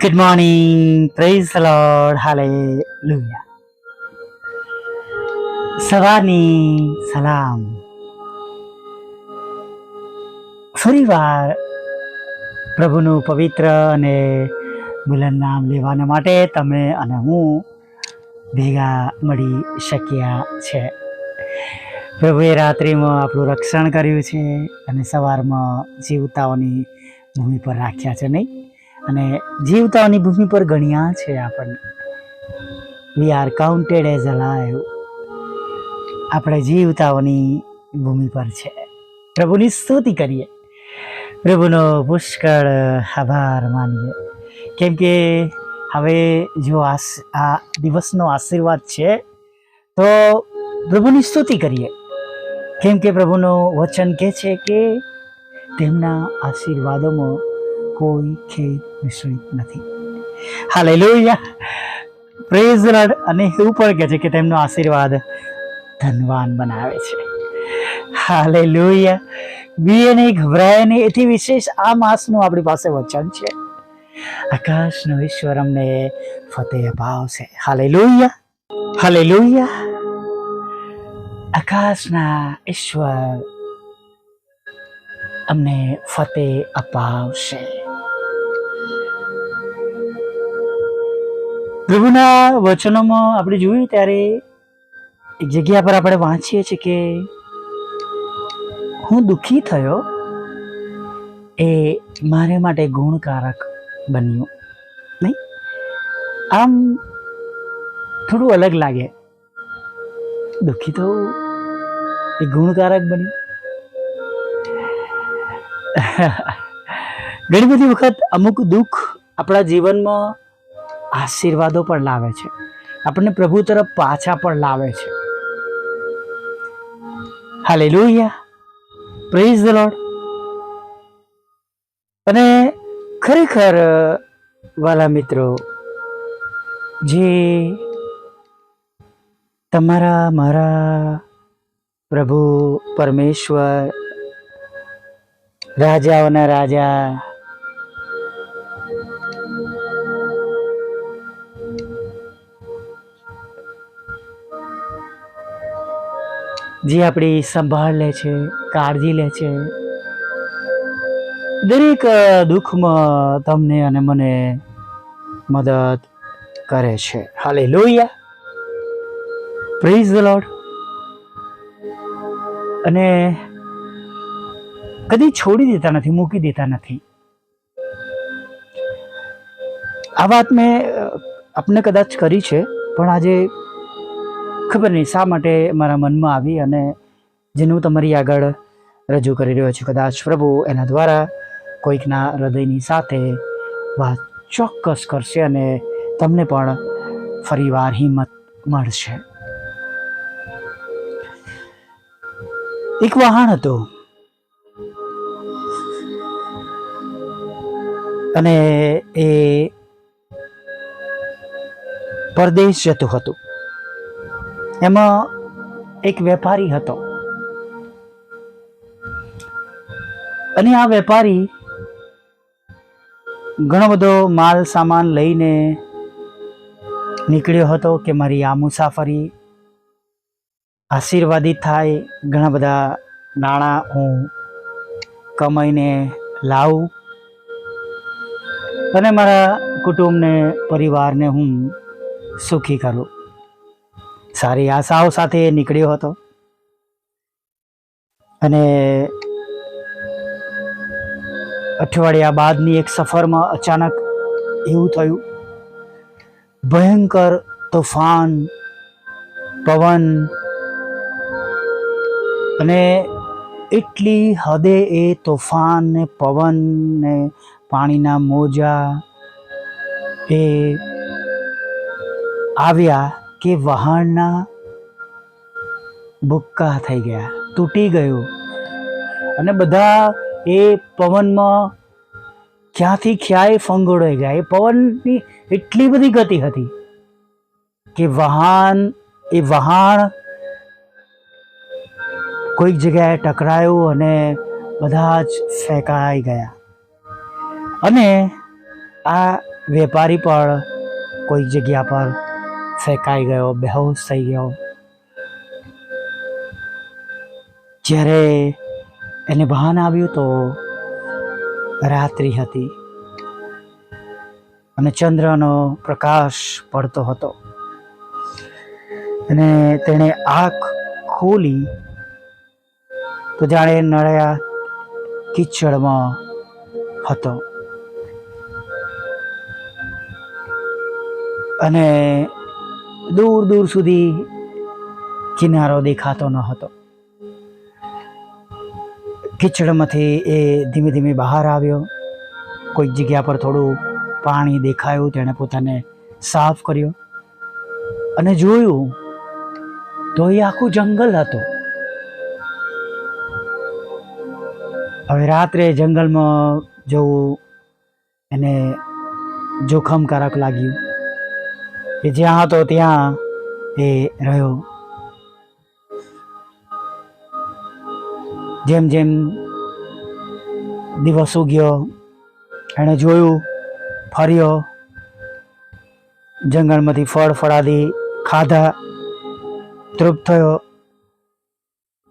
Good morning. Praise the Lord. Hallelujah. સવારની સલામ. ફરીવાર પ્રભુનું પવિત્ર અને બુલંદ નામ લેવાના માટે તમે અને હું ભેગા મળી શક્યા છે. પ્રભુએ રાત્રિમાં આપણું રક્ષણ કર્યું છે અને સવારમાં જીવતાઓની ભૂમિ પર રાખ્યા છે નહીં, અને જીવતાઓની ભૂમિ પર ગણ્યા છે આપણને. We are counted as alive. આપણે જીવતાઓની ભૂમિ પર છે. પ્રભુની સ્તુતિ કરીએ, પ્રભુનો પુષ્કળ આભાર માનીએ, કેમ કે હવે જો આ દિવસનો આશીર્વાદ છે તો પ્રભુની સ્તુતિ કરીએ, કેમ કે પ્રભુનું વચન કહે છે કે તેમના આશીર્વાદોમાં કોઈ ખેદ મિશ્રિત નથી. Hallelujah, praise the lord. અને એવું પણ કહે છે કે તેમનો આશીર્વાદ ધનવાન બનાવે છે. હાલેલુયા. બીએ નહીં, ગભરાય નહીં. એથી વિશેષ આ માસનું આપણી પાસે વચન છે. આકાશનો ઈશ્વર અમને ફતેહ અપાવશે. Hallelujah, hallelujah. આકાશના ઈશ્વર અમને ફતેહ અપાવશે. પ્રભુના વચનોમાં આપણે જોયું ત્યારે એક જગ્યા પર આપણે વાંચીએ છીએ કે હું દુઃખી થયો એ મારે માટે ગુણકારક બન્યું. નહીં, આમ થોડું અલગ લાગે. દુઃખી થવું એ ગુણકારક બન્યું. ઘણી બધી વખત અમુક દુઃખ આપણા જીવનમાં આશીર્વાદો પણ લાવે છે, આપણને પ્રભુ તરફ પાછા પણ લાવે છે. Hallelujah, praise the lord. અને ખરેખર વાલા મિત્રો, જે તમારા મારા પ્રભુ પરમેશ્વર, રાજાઓના રાજા, જે આપણી સંભાળ લે છે, કાળજી લે છે, દરેક દુઃખમાં તમને અને મને મદદ કરે છે. Hallelujah, praise the lord. અને કદી છોડી દેતા નથી, મૂકી દેતા નથી. આ વાત મેં આપને કદાચ કરી છે, પણ આજે ખબર નહીં શા માટે મારા મનમાં આવી અને જેને હું તમારી આગળ રજૂ કરી રહ્યો છું. કદાચ પ્રભુ એના દ્વારા કોઈકના હૃદયની સાથે વાત ચોક્કસ કરશે અને તમને પણ ફરીવાર હિંમત મળશે. એક વહાણ હતું અને એ પરદેશ જતું હતું. એમાં એક વેપારી હતો અને આ વેપારી ઘણો બધો માલ સામાન લઈને નીકળ્યો હતો કે મારી આ મુસાફરી આશીર્વાદિત થાય, ઘણા બધા નાણાં હું કમાઈને લાવું અને મારા કુટુંબને, પરિવારને હું સુખી કરું. સારી આશાઓ સાથે નીકળ્યો હતો અને અઠવાડિયા બાદની એક સફરમાં અચાનક એવું થયું, ભયંકર તોફાન, પવન અને એટલી હદે એ તોફાન ને પવન ને પાણીના મોજા એ આવ્યા કે વહાણના ભૂક્કા થઈ ગયા, તૂટી ગયું. અને બધા એ પવનમાં ક્યાંથી ક્યાંય ફંગોળાઈ ગયા. એ પવનની એટલી બધી ગતિ હતી કે વહાણ કોઈક જગ્યાએ ટકરાયું અને બધા જ ફેંકાઈ ગયા. અને આ વેપારી પણ કોઈક જગ્યા પર ફેંકાઈ ગયો, બેહોશ થઈ ગયો. જ્યારે એને ભાન આવ્યું તો રાત્રિ હતી અને ચંદ્રનો પ્રકાશ પડતો હતો, અને તેણે આંખ ખોલી તો જાણે નળિયા કીચડમાં હતો, અને દૂર દૂર સુધી કિનારો દેખાતો ન હતો. કીચડમાંથી એ ધીમે ધીમે બહાર આવ્યો. કોઈક જગ્યા પર થોડું પાણી દેખાયું, તેણે પોતાને સાફ કર્યો અને જોયું તો એ આખું જંગલ હતું. હવે રાત્રે જંગલમાં જવું એને જોખમકારક લાગ્યું. એ જ્યાં હતો ત્યાં એ રહ્યો. જેમ જેમ દિવસ ઉગ્યો, એણે જોયું, ફર્યો, જંગલમાંથી ફળ ફળાદી ખાધા, તૃપ્ત થયો.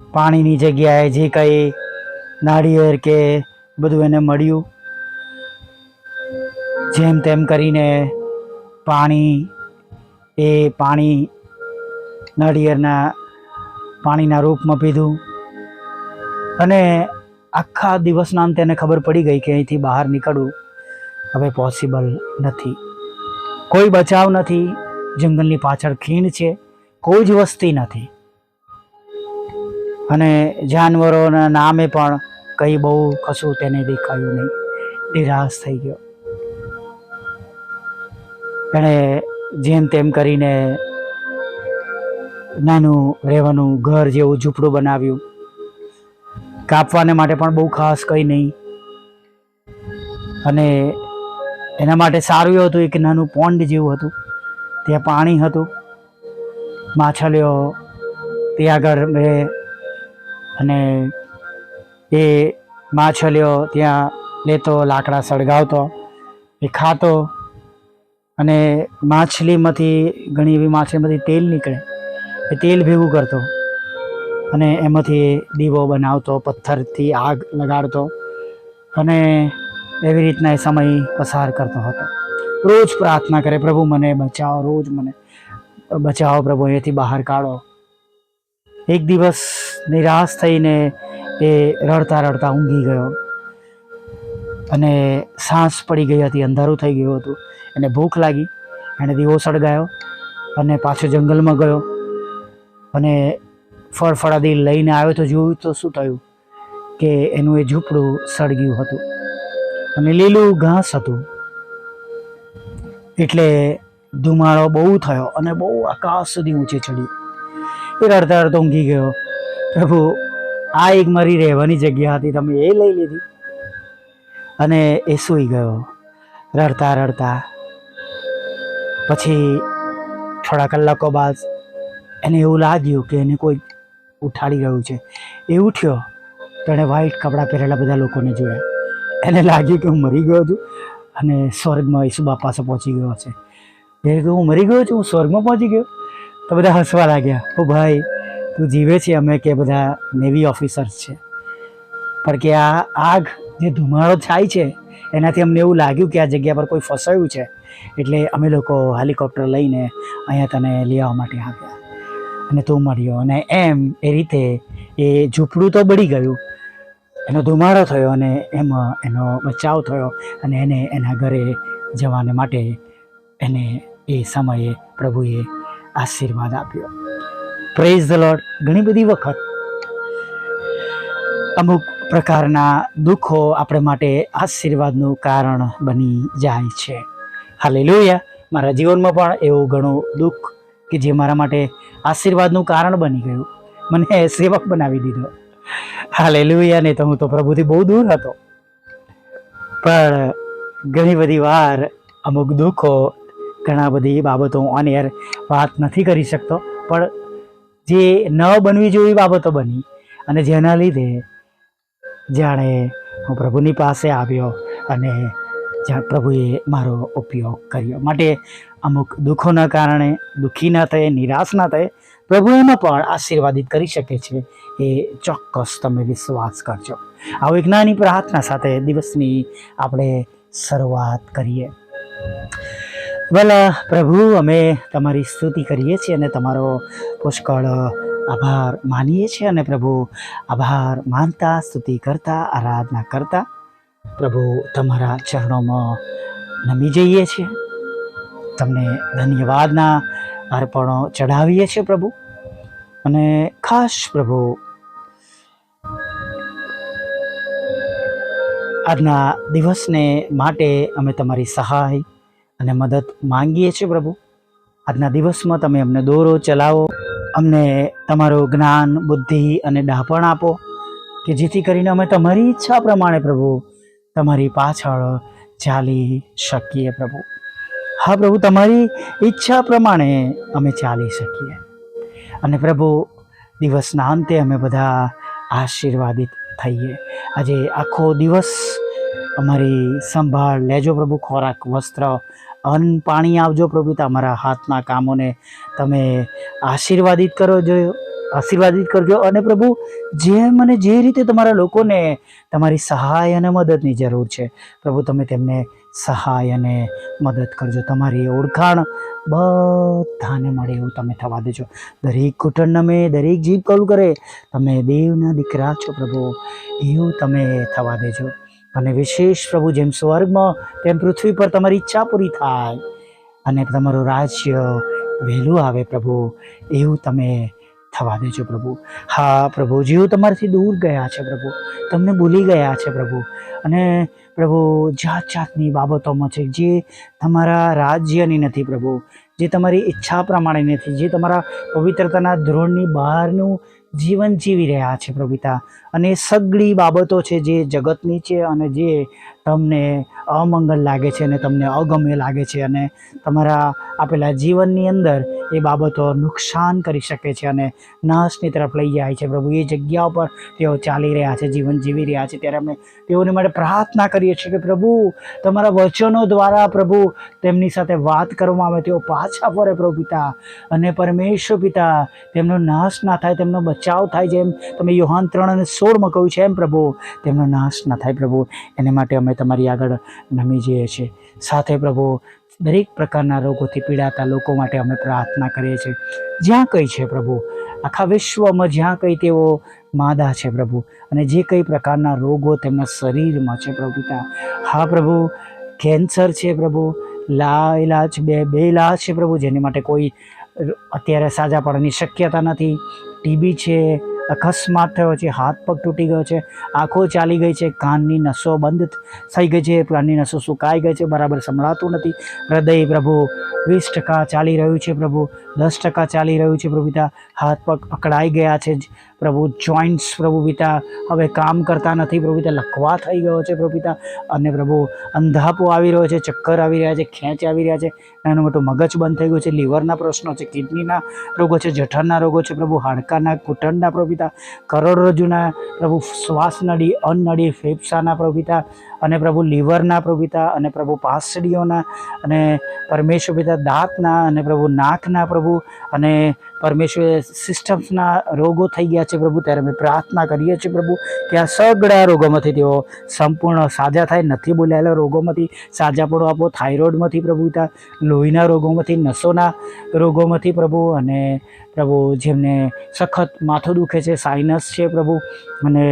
પાણીની જગ્યાએ જે કંઈ નાળિયેર કે બધું એને મળ્યું, જેમ તેમ કરીને પાણી નાળિયેરના પાણીના રૂપમાં પીધું. અને આખા દિવસના અંતે એને ખબર પડી ગઈ કે અહીંથી બહાર નીકળવું હવે પોસિબલ નથી. કોઈ બચાવ નથી, જંગલની પાછળ ખીણ છે, કોઈ જ વસ્તી નથી, અને જાનવરોના નામે પણ કંઈ બહુ કશું તેને દેખાયું નહીં. નિરાશ થઈ ગયો. એણે જેમ તેમ કરીને નાનું રહેવાનું ઘર જેવું ઝૂંપડું બનાવ્યું. કાપવાને માટે પણ બહુ ખાસ કંઈ નહીં, અને એના માટે સારું એવું હતું. એક નાનું પોન્ડ જેવું હતું, ત્યાં પાણી હતું, માછલીઓ ત્યાં આગળ રહે, અને એ માછલીઓ ત્યાં લેતો, લાકડા સળગાવતો, એ ખાતો, અને માછલીમાંથી ઘણી એવી માછલીમાંથી તેલ નીકળે, એ તેલ ભેગું કરતો અને એમાંથી દીવો બનાવતો, પથ્થરથી આગ લગાડતો, અને એવી રીતના એ સમય પસાર કરતો હતો. રોજ પ્રાર્થના કરે, પ્રભુ મને બચાવો, રોજ મને બચાવો પ્રભુ, અહીંયાથી બહાર કાઢો. એક દિવસ નિરાશ થઈને એ રડતા રડતા ઊંઘી ગયો, અને સાંસ પડી ગઈ હતી, અંધારું થઈ ગયું હતું. એને ભૂખ લાગી, એણે દીવો સળગાયો અને પાછો જંગલમાં ગયો, અને ફળફળાદી લઈને આવ્યો. તો જોયું તો શું થયું કે એનું એ ઝૂંપડું સળગ્યું હતું, અને લીલું ઘાસ હતું. એટલે ધુમાડો બહુ થયો અને બહુ આકાશ સુધી ઊંચે ચડ્યું. એ રડતા રડતા ઊંઘી ગયો. પ્રભુ, આ એક મારી રહેવાની જગ્યા હતી, તમે એ લઈ લીધી. અને એ સૂઈ ગયો રડતા રડતા. પછી થોડા કલાકો બાદ એને એવું લાગ્યું કે એને કોઈ ઉઠાડી રહ્યું છે. એ ઉઠ્યો તો એણે વ્હાઈટ કપડાં પહેરેલા બધા લોકોને જોયા. એને લાગ્યું કે હું મરી ગયો છું અને સ્વર્ગમાં ઈસુ બાપા પાસે પહોંચી ગયો છે. એ કે હું મરી ગયો છું, હું સ્વર્ગમાં પહોંચી ગયો. તો બધા હસવા લાગ્યા. ઓ ભાઈ, તું જીવે છે, અમે કે બધા નેવી ઓફિસર્સ છે, પણ કે આ આગ જે ધુમાડો થાય છે એનાથી અમને એવું લાગ્યું કે આ જગ્યા પર કોઈ ફસાયું છે, એટલે અમે લોકો હેલિકોપ્ટર લઈને અહીંયા તને લેવા માટે આવ્યા અને તું મળ્યો. અને એમ એ રીતે એ ઝૂંપડું તો બળી ગયું, એનો ધુમાડો થયો, અને એમાં એનો બચાવ થયો, અને એને એના ઘરે જવાને માટે એને એ સમયે પ્રભુએ આશીર્વાદ આપ્યો. Praise the lord. ઘણી બધી વખત અમુક પ્રકારના દુઃખો આપણે માટે આશીર્વાદનું કારણ બની જાય છે. હાલેલુયા. મારા જીવનમાં પણ એવું ઘણું દુઃખ કે જે મારા માટે આશીર્વાદનું કારણ બની ગયું, મને સેવક બનાવી દીધો. હાલેલુયા. નહીં તો હું તો પ્રભુથી બહુ દૂર હતો. પણ ઘણી બધી વાર અમુક દુઃખો, ઘણા બધી બાબતો ઓન એર વાત નથી કરી શકતો, પણ જે ન બનવી જોઈએ બાબતો બની, અને જેના લીધે જાણે હું પ્રભુની પાસે આવ્યો અને જ્યાં પ્રભુએ મારો ઉપયોગ કર્યો. માટે અમુક દુઃખોના કારણે દુઃખી ન થાય, નિરાશ ના થાય, પ્રભુ એમાં પણ આશીર્વાદિત કરી શકે છે, એ ચોક્કસ તમે વિશ્વાસ કરજો. આવો એક નાની પ્રાર્થના સાથે દિવસની આપણે શરૂઆત કરીએ. ભલા પ્રભુ, અમે તમારી સ્તુતિ કરીએ છીએ અને તમારો પુષ્કળ આભાર માનીએ છીએ. અને પ્રભુ, આભાર માનતા, સ્તુતિ કરતા, આરાધના કરતા પ્રભુ તમારા ચરણોમાં નમી જઈએ છીએ. તમને ધન્યવાદના અર્પણો ચઢાવીએ છીએ પ્રભુ. અને ખાસ પ્રભુ, આજના દિવસને માટે અમે તમારી સહાય અને મદદ માંગીએ છીએ પ્રભુ. આજના દિવસમાં તમે અમને દોરો, ચલાવો, અમને તમારું જ્ઞાન, બુદ્ધિ અને ડાપણ આપો, કે જેથી કરીને અમે તમારી ઈચ્છા પ્રમાણે પ્રભુ તમારી પાછળ ચાલી શકીએ પ્રભુ. હા પ્રભુ, તમારી ઈચ્છા પ્રમાણે અમે ચાલી શકીએ. અને પ્રભુ, દિવસના અંતે અમે બધા આશીર્વાદિત થઈએ. આજે આખો દિવસ અમારી સંભાળ લેજો પ્રભુ. ખોરાક, વસ્ત્ર, અન્ન, પાણી આપજો પ્રભુ. તમારા હાથના કામોને તમે આશીર્વાદિત કરજો. અને પ્રભુ, જેમ અને જે રીતે તમારા લોકોને તમારી સહાય અને મદદની જરૂર છે પ્રભુ, તમે તેમને સહાય અને મદદ કરજો. તમારી ઓળખાણ બધાને મળે એવું તમે થવા દેજો. દરેક કુટુંબને, દરેક જીવ કબૂલ કરે તમે દેવના દીકરા છો પ્રભુ, એવું તમે થવા દેજો. અને વિશેષ પ્રભુ, જેમ સ્વર્ગમાં તેમ પૃથ્વી પર તમારી ઈચ્છા પૂરી થાય અને તમારું રાજ્ય વહેલું આવે પ્રભુ, એવું તમે થવા દેજો પ્રભુ. હા પ્રભુ, જેઓ તમારાથી દૂર ગયા છે પ્રભુ, તમને ભૂલી ગયા છે પ્રભુ, અને પ્રભુ જાત જાતની બાબતોમાં છે જે તમારા રાજ્યની નથી પ્રભુ, જે તમારી ઈચ્છા પ્રમાણે નથી, જે તમારા પવિત્રતાના ધોરણની બહારનું જીવન જીવી રહ્યા છે પ્રભુતા. અને સગળી બાબતો છે જે જગતની છે અને જે તમને અમંગલ લાગે છે અને તમને અગમ્ય લાગે છે, અને તમારા આપેલા જીવનની અંદર એ બાબતો નુકસાન કરી શકે છે અને નાશની તરફ લઈ જાય છે પ્રભુ. એ જગ્યા ઉપર તેઓ ચાલી રહ્યા છે, જીવન જીવી રહ્યા છે, ત્યારે અમે તેઓને માટે પ્રાર્થના કરીએ છીએ કે પ્રભુ, તમારા વચનો દ્વારા પ્રભુ તેમની સાથે વાત કરવામાં આવે, તેઓ પાછા ફરે પ્રભુ પિતા. અને પરમેશ્વર પિતા, તેમનો નાશ ના થાય, તેમનો બચાવ થાય, જેમ તમે યોહાન 3:16 કહ્યું છે એમ પ્રભુ, તેમનો નાશ ના થાય પ્રભુ. એને માટે અમે તમારી આગળ નમી જઈએ છીએ. સાથે પ્રભુ, દરેક પ્રકારના રોગોથી પીડાતા લોકો માટે અમે પ્રાર્થના કરીએ છીએ. જ્યાં કંઈ છે પ્રભુ, આખા વિશ્વમાં જ્યાં કંઈ તેઓ માદા છે પ્રભુ, અને જે કંઈ પ્રકારના રોગો તેમના શરીરમાં છે પ્રભુ પિતા. હા પ્રભુ, કેન્સર છે પ્રભુ, લાઇલાજ બે ઇલાજ છે પ્રભુ, જેની માટે કોઈ અત્યારે સાજા પડવાની શક્યતા નથી. ટીબી છે, અકસ્માત થયો છે, હાથ પગ તૂટી ગયો છે, આંખો ચાલી ગઈ છે, કાનની નસો બંધ થઈ ગઈ છે, કાનની નસો સુકાઈ ગઈ છે, બરાબર સંભળાતું નથી. હૃદય પ્રભુ 20% ચાલી રહ્યું છે પ્રભુ, 10% ચાલી રહ્યું છે પ્રભુ પિતા. હાથ પગ અકળાઈ ગયા છે પ્રભુ, જોઈન્ટ્સ પ્રભુ પિતા હવે કામ કરતા નથી પ્રભુ પિતા, લકવા થઈ ગયો છે પ્રભુ પિતા. અને પ્રભુ, અંધાપો આવી રહ્યો છે, ચક્કર આવી રહ્યા છે, ખેંચ આવી રહ્યા છે, નાનું મોટું મગજ બંધ થઈ ગયું છે, લીવરના પ્રશ્નો છે, કિડનીના રોગો છે, જઠરના રોગો છે પ્રભુ, હાડકાના, ઘૂંટણના પ્રભુ પિતા, કરોડરજ્જુના પ્રભુ, શ્વાસ નળી, અન્ન નળી, ફેફસાના પ્રભુ પિતા, અને પ્રભુ લીવરના પ્રભુ પિતા, અને પ્રભુ પાંસળીઓના, અને પરમેશ્વર પિતા દાંતના, અને પ્રભુ નાકના પ્રભુ, અને પરમેશ્વર સિસ્ટમ્સના રોગો થઈ ગયા છે પ્રભુ. ત્યારે અમે પ્રાર્થના કરીએ છીએ પ્રભુ કે આ સગળા રોગોમાંથી તેઓ સંપૂર્ણ સાજા થાય. નથી બોલાયેલા રોગોમાંથી સાજાપણું આપો. થાઇરોઇડમાંથી પ્રભુ પિતા, લોહીના રોગોમાંથી, નસોના રોગોમાંથી પ્રભુ, અને પ્રભુ જેમને સખત માથું દુખે છે, સાઇનસ છે પ્રભુ, અને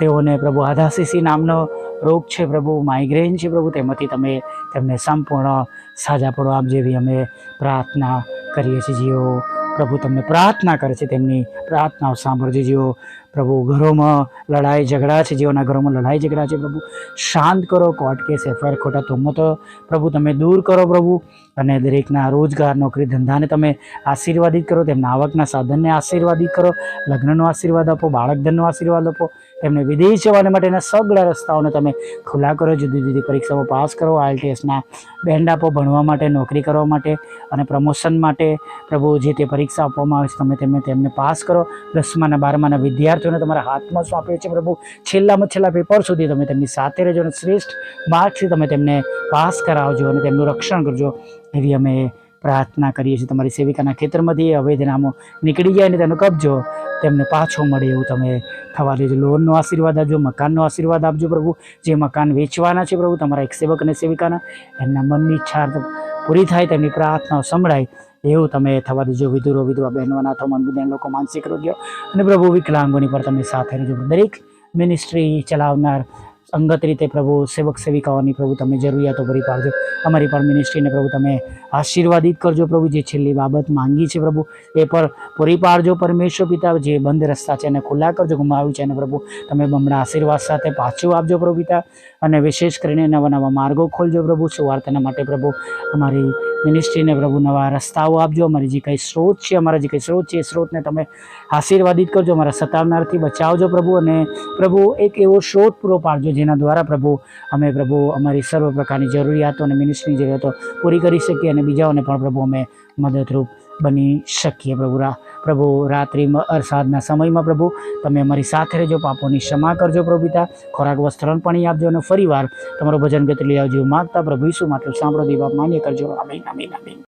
તેઓને પ્રભુ આધાશીસી નામનો રોગ છે પ્રભુ, માઇગ્રેન છે પ્રભુ, તેમાંથી તમે તેમને સંપૂર્ણ સાજાપણું આપ, જેવી અમે પ્રાર્થના કરીએ છીએ. જેઓ પ્રભુ તમને પ્રાર્થના કરે છે તેમની પ્રાર્થનાઓ સાંભળજો. જેઓ પ્રભુ ઘરોમાં લડાઈ ઝઘડા છે, જેઓના ઘરોમાં લડાઈ ઝઘડા છે પ્રભુ, શાંત કરો. કોર્ટ કેસ, એફઆઈઆર, ખોટા તોમતો પ્રભુ તમે દૂર કરો પ્રભુ. અને દરેકના રોજગાર, નોકરી, ધંધાને તમે આશીર્વાદિત કરો, તેમના આવકના સાધનને આશીર્વાદિત કરો, લગ્નનો આશીર્વાદ આપો, બાળક ધનનો આશીર્વાદ આપો, એમને વિદેશ જવાને માટેના સગળા રસ્તાઓને તમે ખુલ્લા કરો. જુદી જુદી પરીક્ષાઓ પાસ કરો. IELTSના બેન્ડ આપો ભણવા માટે, નોકરી કરવા માટે અને પ્રમોશન માટે. પ્રભુ જે તે પરીક્ષા આપવામાં આવે છે તમે તેમને પાસ કરો. 10મા અને 12માના વિદ્યાર્થીઓને તમારા હાથમાં સોંપીએ છીએ પ્રભુ. છેલ્લામાં છેલ્લા પેપર સુધી તમે તેમની સાથે રહેજો અને શ્રેષ્ઠ માર્ક્સથી તમે તેમને પાસ કરાવજો અને તેમનું રક્ષણ કરજો. એવી અમે પ્રાર્થના કરીએ છીએ. તમારી સેવિકાના ખેતરમાંથી અવૈધ નામો નીકળી જાય અને તેનો કબજો તેમને પાછો મળે એવું તમે થવા દેજો. લોનનો આશીર્વાદ આપજો, મકાનનો આશીર્વાદ આપજો પ્રભુ. જે મકાન વેચવાના છે પ્રભુ, તમારા એક સેવક અને સેવિકાના, એમના મનની ઈચ્છા પૂરી થાય, તેમની પ્રાર્થનાઓ સંભળાય એવું તમે થવા દેજો. વિધુરો, વિધવા બહેનો, અનાથો, મનબુદ્ધિ લોકો, માનસિક રોગીઓ અને પ્રભુ વિકલાંગોની પર તમે સાથે રહેજો. દરેક મિનિસ્ટ્રી ચલાવનાર અંગત રીતે પ્રભુ સેવક સેવિકાઓની પ્રભુ તમે જરૂરિયાતો પૂરી પાડજો. અમારી પણ મિનિસ્ટ્રીને પ્રભુ તમે આશીર્વાદિત કરજો પ્રભુ. જે છેલ્લી બાબત માંગી છે પ્રભુ એ પર પૂરી પાડજો પરમેશ્વર પિતા. જે બંધ રસ્તા છે એને ખુલ્લા કરજો, ગુમાવ્યું છે એને પ્રભુ તમે બમણા આશીર્વાદ સાથે પાછું આપજો પ્રભુ પિતા. અને વિશેષ કરીને નવા નવા માર્ગો ખોલજો પ્રભુ. સુવાર્તાના માટે પ્રભુ અમારી મિનિસ્ટ્રીને પ્રભુ નવા રસ્તાઓ આપજો. અમારી જે કંઈ સ્ત્રોત છે, અમારા જે કંઈ સ્ત્રોત છે એ સ્ત્રોતને તમે આશીર્વાદિત કરજો. અમારા સતાવનારથી બચાવજો પ્રભુ. અને પ્રભુ એક એવો સ્ત્રોત પૂરો પાડજો જેના દ્વારા પ્રભુ અમે પ્રભુ અમારી સર્વ પ્રકારની જરૂરિયાતો અને મિનિસ્ટ્રીની જરૂરિયાતો પૂરી કરી શકીએ અને બીજાઓને પણ પ્રભુ અમે મદદરૂપ બની શકીએ પ્રભુ. રાત્રિ અરસાદના સમયમાં પ્રભુ તમે અમારી સાથે રહેજો. પાપોની ક્ષમા કરજો પ્રભુ પિતા. ખોરાક, વસ્ત્ર, પાણી આપજો અને ફરીવાર તમારું ભજન ગતિ લઈ આવજો માગતા પ્રભુ ઈસુ માટે સાંભળો દેવા માન્ય કરજો. આમીન, આમીન, આમીન.